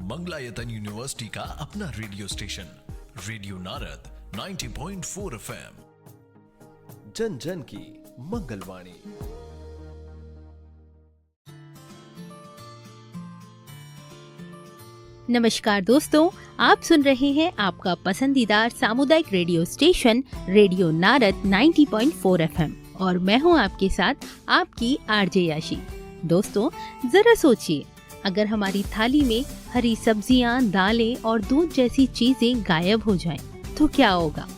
Mangalayatan university का अपना radio station radio Narad 90.4 FM, जन जन की मंगलवाणी। नमस्कार दोस्तों, आप सुन रहे हैं आपका पसंदीदा सामुदायिक radio station radio Narad 90.4 FM और मैं हूं आपके साथ आपकी आरजे याशी। दोस्तों, जरा सोचिए, अगर हमारी थाली में हरी सब्जियां, दालें और दूध जैसी चीजें गायब हो जाएं, तो क्या होगा?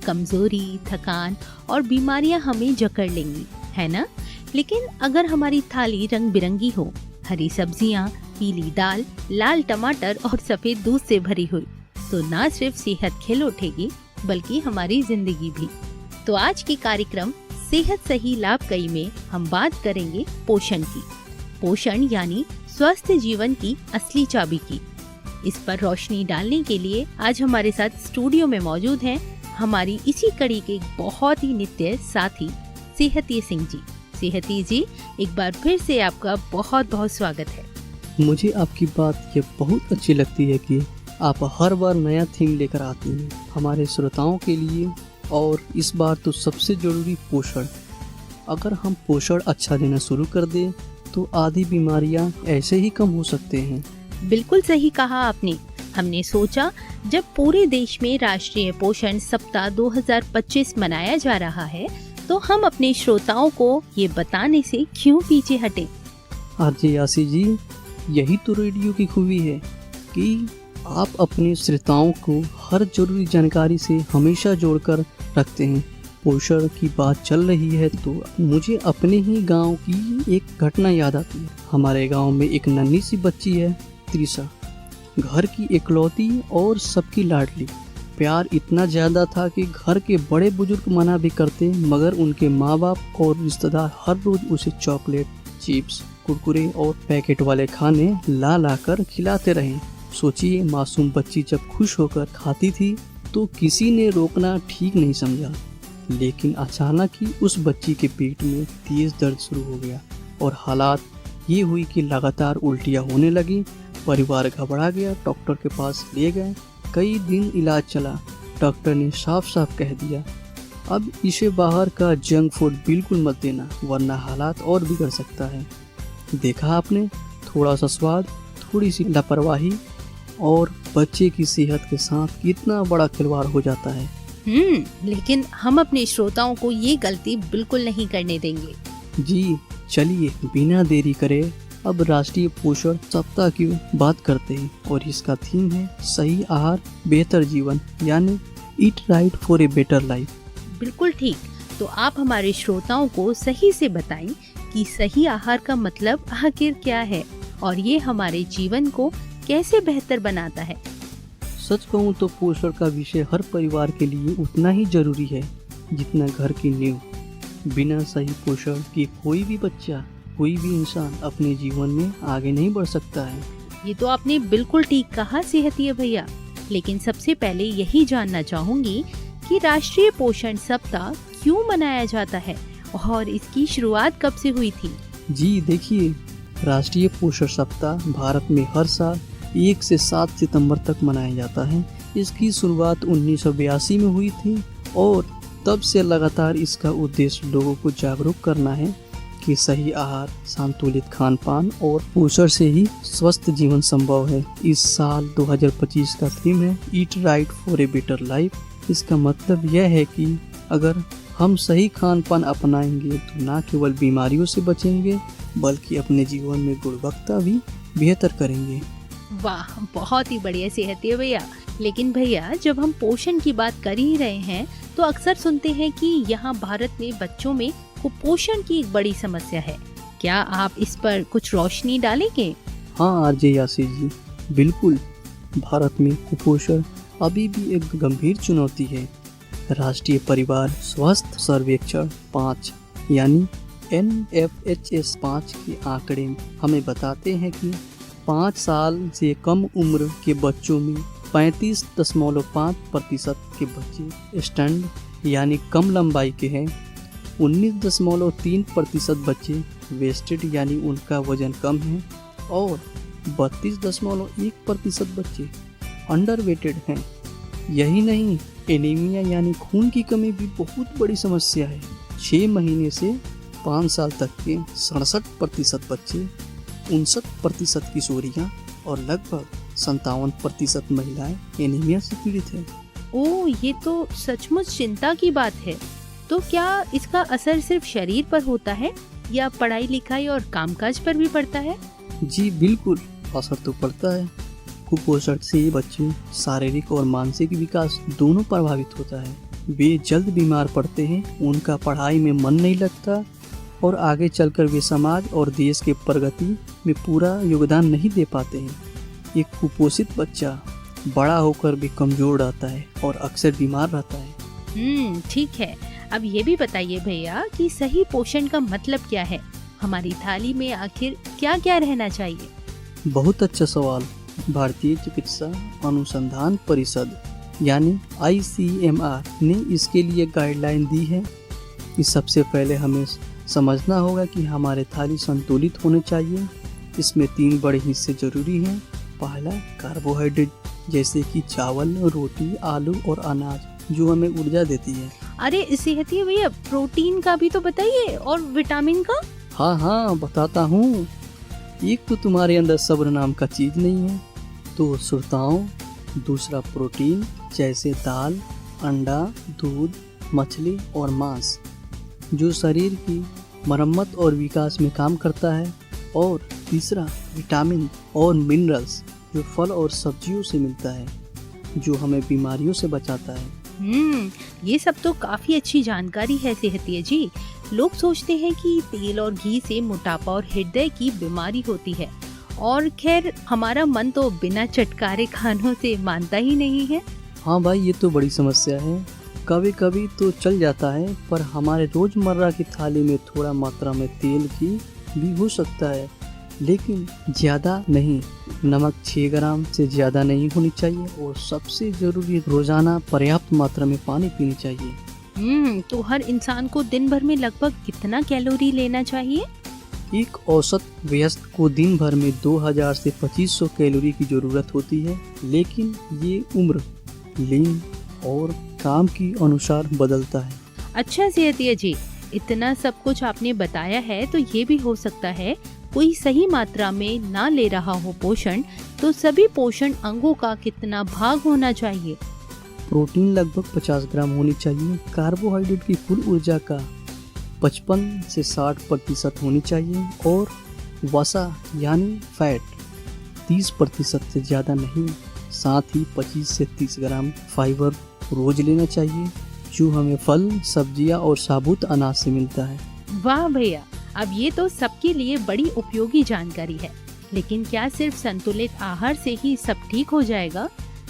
कमजोरी, थकान और बीमारियां हमें जकड़ लेंगी, है ना? लेकिन अगर हमारी थाली रंग बिरंगी हो, हरी सब्जियां, पीली दाल, लाल टमाटर और सफेद दूध से भरी हुई, तो ना सिर्फ सेहत खिल उठेगी बल्कि हमारी जिंदगी भी। तो आज के कार्यक्रम सेहत सही लाभ कई में हम बात करेंगे पोषण की। पोषण यानी स्वस्थ जीवन की असली चाबी की। इस पर रोशनी डालने के लिए आज हमारे साथ स्टूडियो में मौजूद हैं हमारी इसी कड़ी के बहुत ही नित्य साथी सेहती सिंह जी। सेहती जी, एक बार फिर से आपका बहुत बहुत स्वागत है। मुझे आपकी बात ये बहुत अच्छी लगती है कि आप हर बार नया थीम लेकर आती हैं हमारे श्रोताओं के लिए, और इस बार तो सबसे जरूरी पोषण। अगर हम पोषण अच्छा देना शुरू कर दें तो आधी बीमारियां ऐसे ही कम हो सकते हैं। बिल्कुल सही कहा आपने। हमने सोचा, जब पूरे देश में राष्ट्रीय पोषण सप्ताह 2025 मनाया जा रहा है, तो हम अपने श्रोताओं को ये बताने से क्यों पीछे हटे। आरजे यासी जी, यही तो रेडियो की खूबी है कि आप अपने श्रोताओं को हर जरूरी जानकारी से हमेशा जोड़कर रखते हैं। पोषण की बात चल रही है तो मुझे अपने ही गांव की एक घटना याद आती है। हमारे गांव में एक नन्ही सी बच्ची है, त्रिशा, घर की इकलौती और सबकी लाडली। प्यार इतना ज़्यादा था कि घर के बड़े बुजुर्ग मना भी करते, मगर उनके माँ बाप और रिश्तेदार हर रोज उसे चॉकलेट, चिप्स, कुरकुरे और पैकेट वाले खाने ला ला कर खिलाते रहे। सोचिए, मासूम बच्ची जब खुश होकर खाती थी तो किसी ने रोकना ठीक नहीं समझा। लेकिन अचानक ही उस बच्ची के पेट में तेज दर्द शुरू हो गया और हालात ये हुई कि लगातार उल्टियाँ होने लगी। परिवार घबरा गया, डॉक्टर के पास ले गए। कई दिन इलाज चला। डॉक्टर ने साफ साफ कह दिया, अब इसे बाहर का जंक फूड बिल्कुल मत देना, वरना हालात और बिगड़ सकता है। देखा आपने, थोड़ा सा स्वाद, थोड़ी सी लापरवाही और बच्चे की सेहत के साथ कितना बड़ा खिलवाड़ हो जाता है। लेकिन हम अपने श्रोताओं को ये गलती बिल्कुल नहीं करने देंगे। जी, चलिए बिना देरी करे अब राष्ट्रीय पोषण सप्ताह की बात करते हैं, और इसका थीम है सही आहार बेहतर जीवन, यानी eat right for a better life. बिल्कुल ठीक। तो आप हमारे श्रोताओं को सही से बताएं कि सही आहार का मतलब आखिर क्या है और ये हमारे जीवन को कैसे बेहतर बनाता है। सच कहूँ तो पोषण का विषय हर परिवार के लिए उतना ही जरूरी है जितना घर की नींव। बिना सही पोषण के कोई भी बच्चा, कोई भी इंसान अपने जीवन में आगे नहीं बढ़ सकता है। ये तो आपने बिल्कुल ठीक कहा सेहतिया भैया। लेकिन सबसे पहले यही जानना चाहूंगी कि राष्ट्रीय पोषण सप्ताह क्यों मनाया जाता है और इसकी शुरुआत कब से हुई थी। जी देखिए, राष्ट्रीय पोषण सप्ताह भारत में हर साल 1 से 7 सितंबर तक मनाया जाता है। इसकी शुरुआत 1982 में हुई थी और तब से लगातार इसका उद्देश्य लोगों को जागरूक करना है कि सही आहार, संतुलित खान पान और पोषण से ही स्वस्थ जीवन संभव है। इस साल 2025 का थीम है eat right for a better life. इसका मतलब यह है कि अगर हम सही खान पान अपनाएंगे तो न केवल बीमारियों से बचेंगे बल्कि अपने जीवन में गुणवत्ता भी बेहतर करेंगे। वाह, बहुत ही बढ़िया सेहती है भैया। लेकिन भैया, जब हम पोषण की बात कर ही रहे हैं तो अक्सर सुनते हैं कि यहाँ भारत में बच्चों में कुपोषण की एक बड़ी समस्या है। क्या आप इस पर कुछ रोशनी डालेंगे? हाँ आरजे यासी जी, बिल्कुल। भारत में कुपोषण अभी भी एक गंभीर चुनौती है। राष्ट्रीय परिवार स्वास्थ्य सर्वेक्षण 5 यानी NFHS 5 के आंकड़े हमें बताते हैं कि 5 साल से कम उम्र के बच्चों में 35.5% के बच्चे स्टैंड यानी कम लंबाई के हैं। 19.3% बच्चे वेस्टेड यानी उनका वजन कम है और 32.1% बच्चे अंडर वेटेड हैं। यही नहीं, एनीमिया यानी खून की कमी भी बहुत बड़ी समस्या है। 6 महीने से 5 साल तक के 67% बच्चे, 59% किशोरियाँ और लगभग 57% महिलाएं एनीमिया से पीड़ित हैं। ओह, ये तो सचमुच चिंता की बात है। तो क्या इसका असर सिर्फ शरीर पर होता है या पढ़ाई लिखाई और कामकाज पर भी पड़ता है? जी बिल्कुल, असर तो पड़ता है। कुपोषण से बच्चे शारीरिक और मानसिक विकास दोनों प्रभावित होता है। वे जल्द बीमार पड़ते हैं, उनका पढ़ाई में मन नहीं लगता और आगे चलकर वे समाज और देश के प्रगति में पूरा योगदान नहीं दे पाते हैं। एक कुपोषित बच्चा बड़ा होकर भी कमजोर रहता है और अक्सर बीमार रहता है। ठीक है। अब ये भी बताइए भैया कि सही पोषण का मतलब क्या है? हमारी थाली में आखिर क्या क्या रहना चाहिए? बहुत अच्छा सवाल। भारतीय चिकित्सा अनुसंधान परिषद यानी ICMR ने इसके लिए गाइडलाइन दी है कि सबसे पहले हमें समझना होगा कि हमारे थाली संतुलित होने चाहिए। इसमें 3 बड़े हिस्से जरूरी हैं। पहला, कार्बोहाइड्रेट जैसे कि चावल, रोटी, आलू और अनाज जो हमें ऊर्जा देती है। अरे सेहती भैया, प्रोटीन का भी तो बताइए और विटामिन का। हाँ बताता हूँ। एक तो तुम्हारे अंदर सब्र नाम का चीज नहीं है, तो श्रोताओं, दूसरा प्रोटीन जैसे दाल, अंडा, दूध, मछली और मांस जो शरीर की मरम्मत और विकास में काम करता है। और तीसरा, विटामिन और मिनरल्स जो फल और सब्जियों से मिलता है, जो हमें बीमारियों से बचाता है। ये सब तो काफी अच्छी जानकारी है सेहतिया जी। लोग सोचते हैं कि तेल और घी से मोटापा और हृदय की बीमारी होती है, और खैर हमारा मन तो बिना चटकारे खानों से मानता ही नहीं है। हाँ भाई, ये तो बड़ी समस्या है। कभी कभी तो चल जाता है, पर हमारे रोजमर्रा की थाली में थोड़ा मात्रा में तेल घी भी हो सकता है, लेकिन ज्यादा नहीं। नमक 6 ग्राम से ज्यादा नहीं होनी चाहिए, और सबसे जरूरी रोजाना पर्याप्त मात्रा में पानी पीनी चाहिए। तो हर इंसान को दिन भर में लगभग कितना कैलोरी लेना चाहिए? एक औसत वयस्क को दिन भर में 2000 से 2500 कैलोरी की जरूरत होती है, लेकिन ये उम्र, लिंग और काम की अनुसार बदलता है। अच्छा सेहतिया जी, इतना सब कुछ आपने बताया है, तो ये भी हो सकता है कोई सही मात्रा में ना ले रहा हो पोषण, तो सभी पोषण अंगों का कितना भाग होना चाहिए? प्रोटीन लगभग 50 ग्राम होनी चाहिए। कार्बोहाइड्रेट की कुल ऊर्जा का 55 से 60% होनी चाहिए, और वसा यानी फैट 30% से ज़्यादा नहीं। साथ ही 25 से 30 ग्राम फाइबर रोज लेना चाहिए, जो हमें फल, सब्जियां और साबुत अनाज से मिलता है। वाह भैया, अब ये तो सबके लिए बड़ी उपयोगी जानकारी है। लेकिन क्या सिर्फ संतुलित आहार से ही सब ठीक हो जाएगा?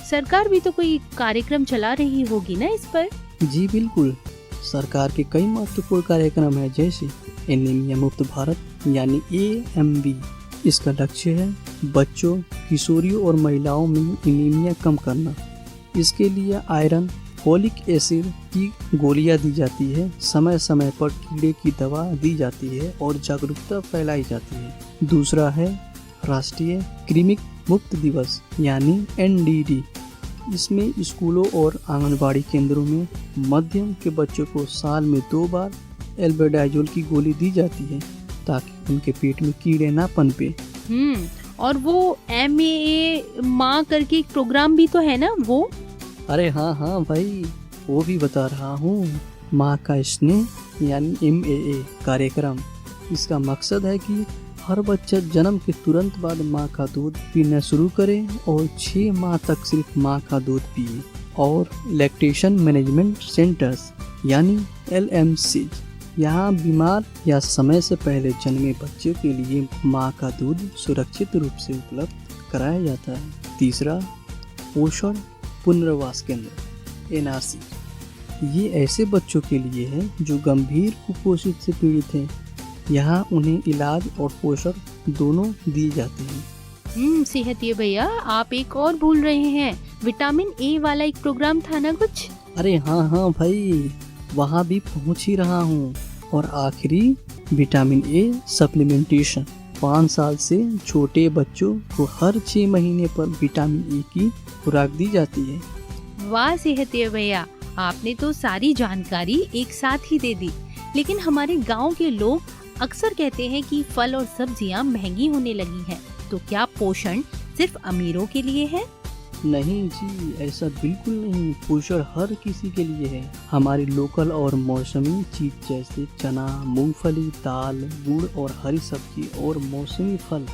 सरकार भी तो कोई कार्यक्रम चला रही होगी ना इस पर? जी बिल्कुल, सरकार के कई महत्वपूर्ण कार्यक्रम है, जैसे एनीमिया मुक्त भारत यानी AMV। इसका लक्ष्य है बच्चों, किशोरियों और महिलाओं में एनीमिया कम करना। इसके लिए आयरन, फोलिक एसिड की गोलियां दी जाती है, समय समय पर कीड़े की दवा दी जाती है और जागरूकता फैलाई जाती है। दूसरा है राष्ट्रीय कृमि मुक्त दिवस यानी NDD। इसमें स्कूलों और आंगनबाड़ी केंद्रों में मध्यम के बच्चों को साल में 2 बार एल्बेंडाजोल की गोली दी जाती है, ताकि उनके पेट में कीड़े ना पनपे। और वो MAA माँ करके एक प्रोग्राम भी तो है ना वो? अरे हाँ भाई, वो भी बता रहा हूँ। माँ का स्नेह यानी MAA कार्यक्रम। इसका मकसद है कि हर बच्चा जन्म के तुरंत बाद माँ का दूध पीना शुरू करे और 6 माह तक सिर्फ माँ का दूध पिए। और लैक्टेशन मैनेजमेंट सेंटर्स यानी LMC, यहाँ बीमार या समय से पहले जन्मे बच्चों के लिए माँ का दूध सुरक्षित रूप से उपलब्ध कराया जाता है। तीसरा, पोषण पुनर्वास केंद्र NRC। ये ऐसे बच्चों के लिए है जो गंभीर कुपोषित से पीड़ित हैं। यहाँ उन्हें इलाज और पोषण दोनों दिए जाते हैं। सेहतिया भैया, आप एक और भूल रहे हैं, विटामिन A वाला एक प्रोग्राम था ना कुछ? अरे हाँ भाई, वहाँ भी पहुँच ही रहा हूँ। और आखिरी, विटामिन A सप्लीमेंटेशन 5 साल से छोटे बच्चों को हर 6 महीने पर विटामिन ई की खुराक दी जाती है। वाह सेहतिया भैया, आपने तो सारी जानकारी एक साथ ही दे दी। लेकिन हमारे गांव के लोग अक्सर कहते हैं कि फल और सब्जियां महंगी होने लगी हैं, तो क्या पोषण सिर्फ अमीरों के लिए है? नहीं जी, ऐसा बिल्कुल नहीं। पोषण हर किसी के लिए है। हमारी लोकल और मौसमी चीज जैसे चना, मूंगफली, दाल, गुड़ और हरी सब्जी और मौसमी फल,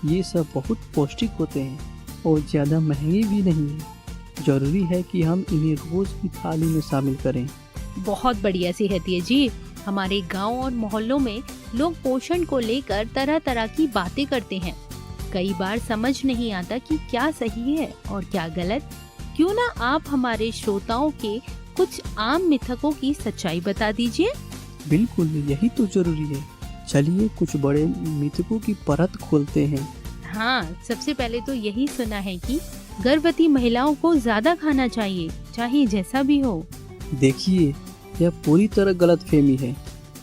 ये सब बहुत पौष्टिक होते हैं और ज़्यादा महंगे भी नहीं है। जरूरी है कि हम इन्हें रोज की थाली में शामिल करें। बहुत बढ़िया सेहतिया जी। हमारे गांव और मोहल्लों में लोग पोषण को लेकर तरह तरह की बातें करते हैं। कई बार समझ नहीं आता कि क्या सही है और क्या गलत। क्यों ना आप हमारे श्रोताओं के कुछ आम मिथकों की सच्चाई बता दीजिए। बिल्कुल, यही तो जरूरी है। चलिए कुछ बड़े मिथकों की परत खोलते हैं। हाँ, सबसे पहले तो यही सुना है कि गर्भवती महिलाओं को ज्यादा खाना चाहिए, चाहे जैसा भी हो। देखिए, यह पूरी तरह गलतफहमी है।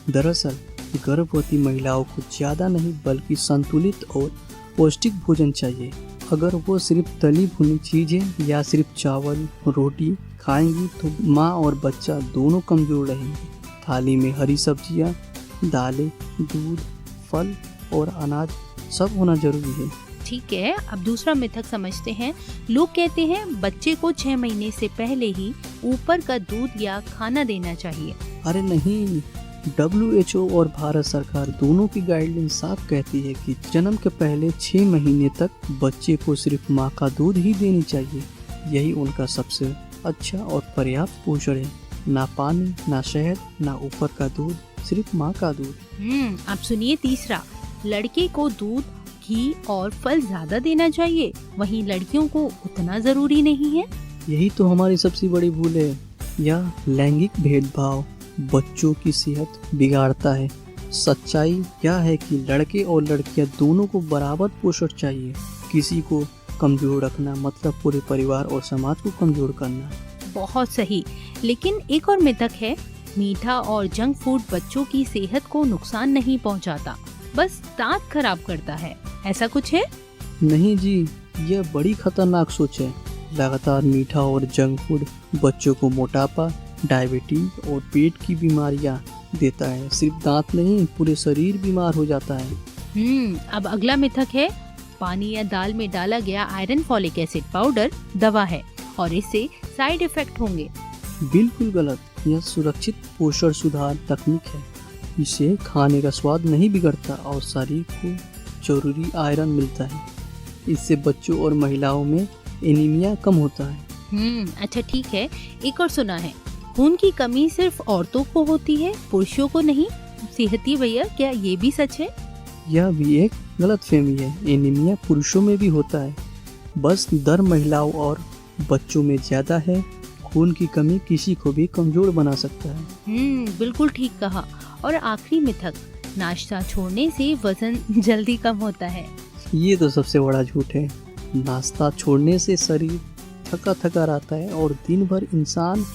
दरअसल गर्भवती महिलाओं को ज्यादा नहीं बल्कि संतुलित और पौष्टिक भोजन चाहिए। अगर वो सिर्फ तली भुनी चीजें या सिर्फ चावल रोटी खाएंगी तो माँ और बच्चा दोनों कमजोर रहेंगे। थाली में हरी सब्जियाँ, दालें, दूध, फल और अनाज सब होना जरूरी है। ठीक है, अब दूसरा मिथक समझते हैं। लोग कहते हैं बच्चे को 6 महीने से पहले ही ऊपर का दूध या खाना देना चाहिए। अरे नहीं, WHO और भारत सरकार दोनों की गाइडलाइन साफ कहती है कि जन्म के पहले 6 महीने तक बच्चे को सिर्फ माँ का दूध ही देनी चाहिए। यही उनका सबसे अच्छा और पर्याप्त पोषण है। ना पानी, ना शहद, ना ऊपर का दूध, सिर्फ माँ का दूध। अब सुनिए तीसरा। लड़के को दूध, घी और फल ज्यादा देना चाहिए, वहीं लड़कियों को उतना जरूरी नहीं है। यही तो हमारी सबसे बड़ी भूल है। यह लैंगिक भेदभाव बच्चों की सेहत बिगाड़ता है। सच्चाई यह है कि लड़के और लड़कियां दोनों को बराबर पोषण चाहिए। किसी को कमजोर रखना मतलब पूरे परिवार और समाज को कमजोर करना। बहुत सही। लेकिन एक और मिथक है, मीठा और जंक फूड बच्चों की सेहत को नुकसान नहीं पहुंचाता, बस दांत खराब करता है। ऐसा कुछ है? नहीं जी, यह बड़ी खतरनाक सोच है। लगातार मीठा और जंक फूड बच्चों को मोटापा, डायबिटीज और पेट की बीमारियां देता है। सिर्फ दांत नहीं, पूरे शरीर बीमार हो जाता है। अब अगला मिथक है, पानी या दाल में डाला गया आयरन फॉलिक एसिड पाउडर दवा है और इससे साइड इफेक्ट होंगे। बिल्कुल गलत। यह सुरक्षित पोषण सुधार तकनीक है। इसे खाने का स्वाद नहीं बिगड़ता और शरीर को जरूरी आयरन मिलता है। इससे बच्चों और महिलाओं में एनीमिया कम होता है। अच्छा ठीक है। एक और सुना है, खून की कमी सिर्फ औरतों को होती है, पुरुषों को नहीं। सेहती भैया, क्या ये भी सच है? यह भी एक गलतफहमी है। एनीमिया पुरुषों में भी होता है, बस दर महिलाओं और बच्चों में ज्यादा है। खून की कमी किसी को भी कमजोर बना सकता है। बिल्कुल ठीक कहा। और आखिरी मिथक, नाश्ता छोड़ने से वजन जल्दी कम होता है। ये तो सबसे बड़ा झूठ है। नाश्ता छोड़ने से शरीर थका थका रहता है और दिन भर इंसान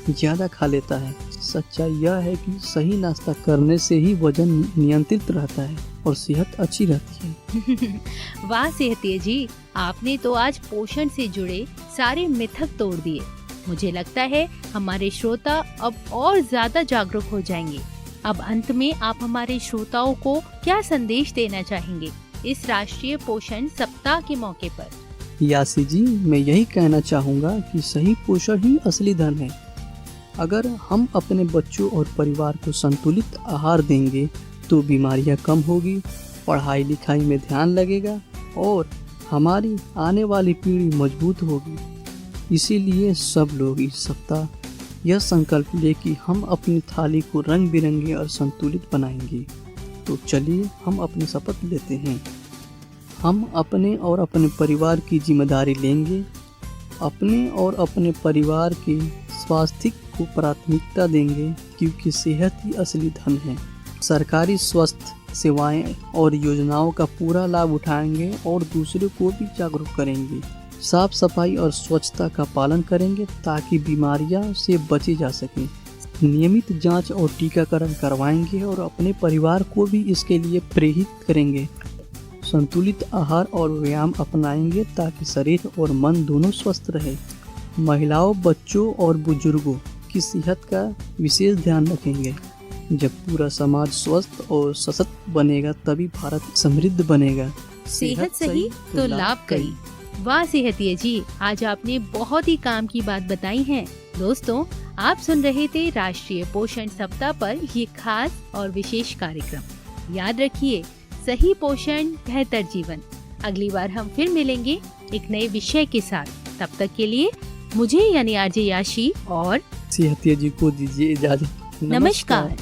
ज्यादा खा लेता है। सच्चाई यह है कि सही नाश्ता करने से ही वजन नियंत्रित रहता है और सेहत अच्छी रहती है। वाह सेहतिया जी, आपने तो आज पोषण से जुड़े सारे मिथक तोड़ दिए। मुझे लगता है हमारे श्रोता अब और ज्यादा जागरूक हो जाएंगे। अब अंत में आप हमारे श्रोताओं को क्या संदेश देना चाहेंगे इस राष्ट्रीय पोषण सप्ताह के मौके पर? यासी जी, मैं यही कहना चाहूँगा कि सही पोषण ही असली धन है। अगर हम अपने बच्चों और परिवार को संतुलित आहार देंगे तो बीमारियां कम होगी, पढ़ाई लिखाई में ध्यान लगेगा और हमारी आने वाली पीढ़ी मजबूत होगी। इसीलिए सब लोग इस सप्ताह यह संकल्प ले कि हम अपनी थाली को रंग बिरंगे और संतुलित बनाएंगे। तो चलिए हम अपनी शपथ लेते हैं। हम अपने और अपने परिवार की जिम्मेदारी लेंगे, अपने और अपने परिवार के स्वास्थ्य को प्राथमिकता देंगे, क्योंकि सेहत ही असली धन है। सरकारी स्वास्थ्य सेवाएं और योजनाओं का पूरा लाभ उठाएंगे और दूसरों को भी जागरूक करेंगे। साफ सफाई और स्वच्छता का पालन करेंगे ताकि बीमारियां से बचे जा सकें। नियमित जांच और टीकाकरण करवाएंगे और अपने परिवार को भी इसके लिए प्रेरित करेंगे। संतुलित आहार और व्यायाम अपनाएंगे ताकि शरीर और मन दोनों स्वस्थ रहे। महिलाओं, बच्चों और बुजुर्गों की सेहत का विशेष ध्यान रखेंगे। जब पूरा समाज स्वस्थ और सशक्त बनेगा तभी भारत समृद्ध बनेगा। सेहत सही तो लाभ कई। वाह सेहतिया जी, आज आपने बहुत ही काम की बात बताई है। दोस्तों, आप सुन रहे थे राष्ट्रीय पोषण सप्ताह पर ये खास और विशेष कार्यक्रम। याद रखिए, सही पोषण बेहतर जीवन। अगली बार हम फिर मिलेंगे एक नए विषय के साथ। तब तक के लिए मुझे यानी आरजे याशी और सेहतिया जी को दीजिए इजाजत। नमस्कार।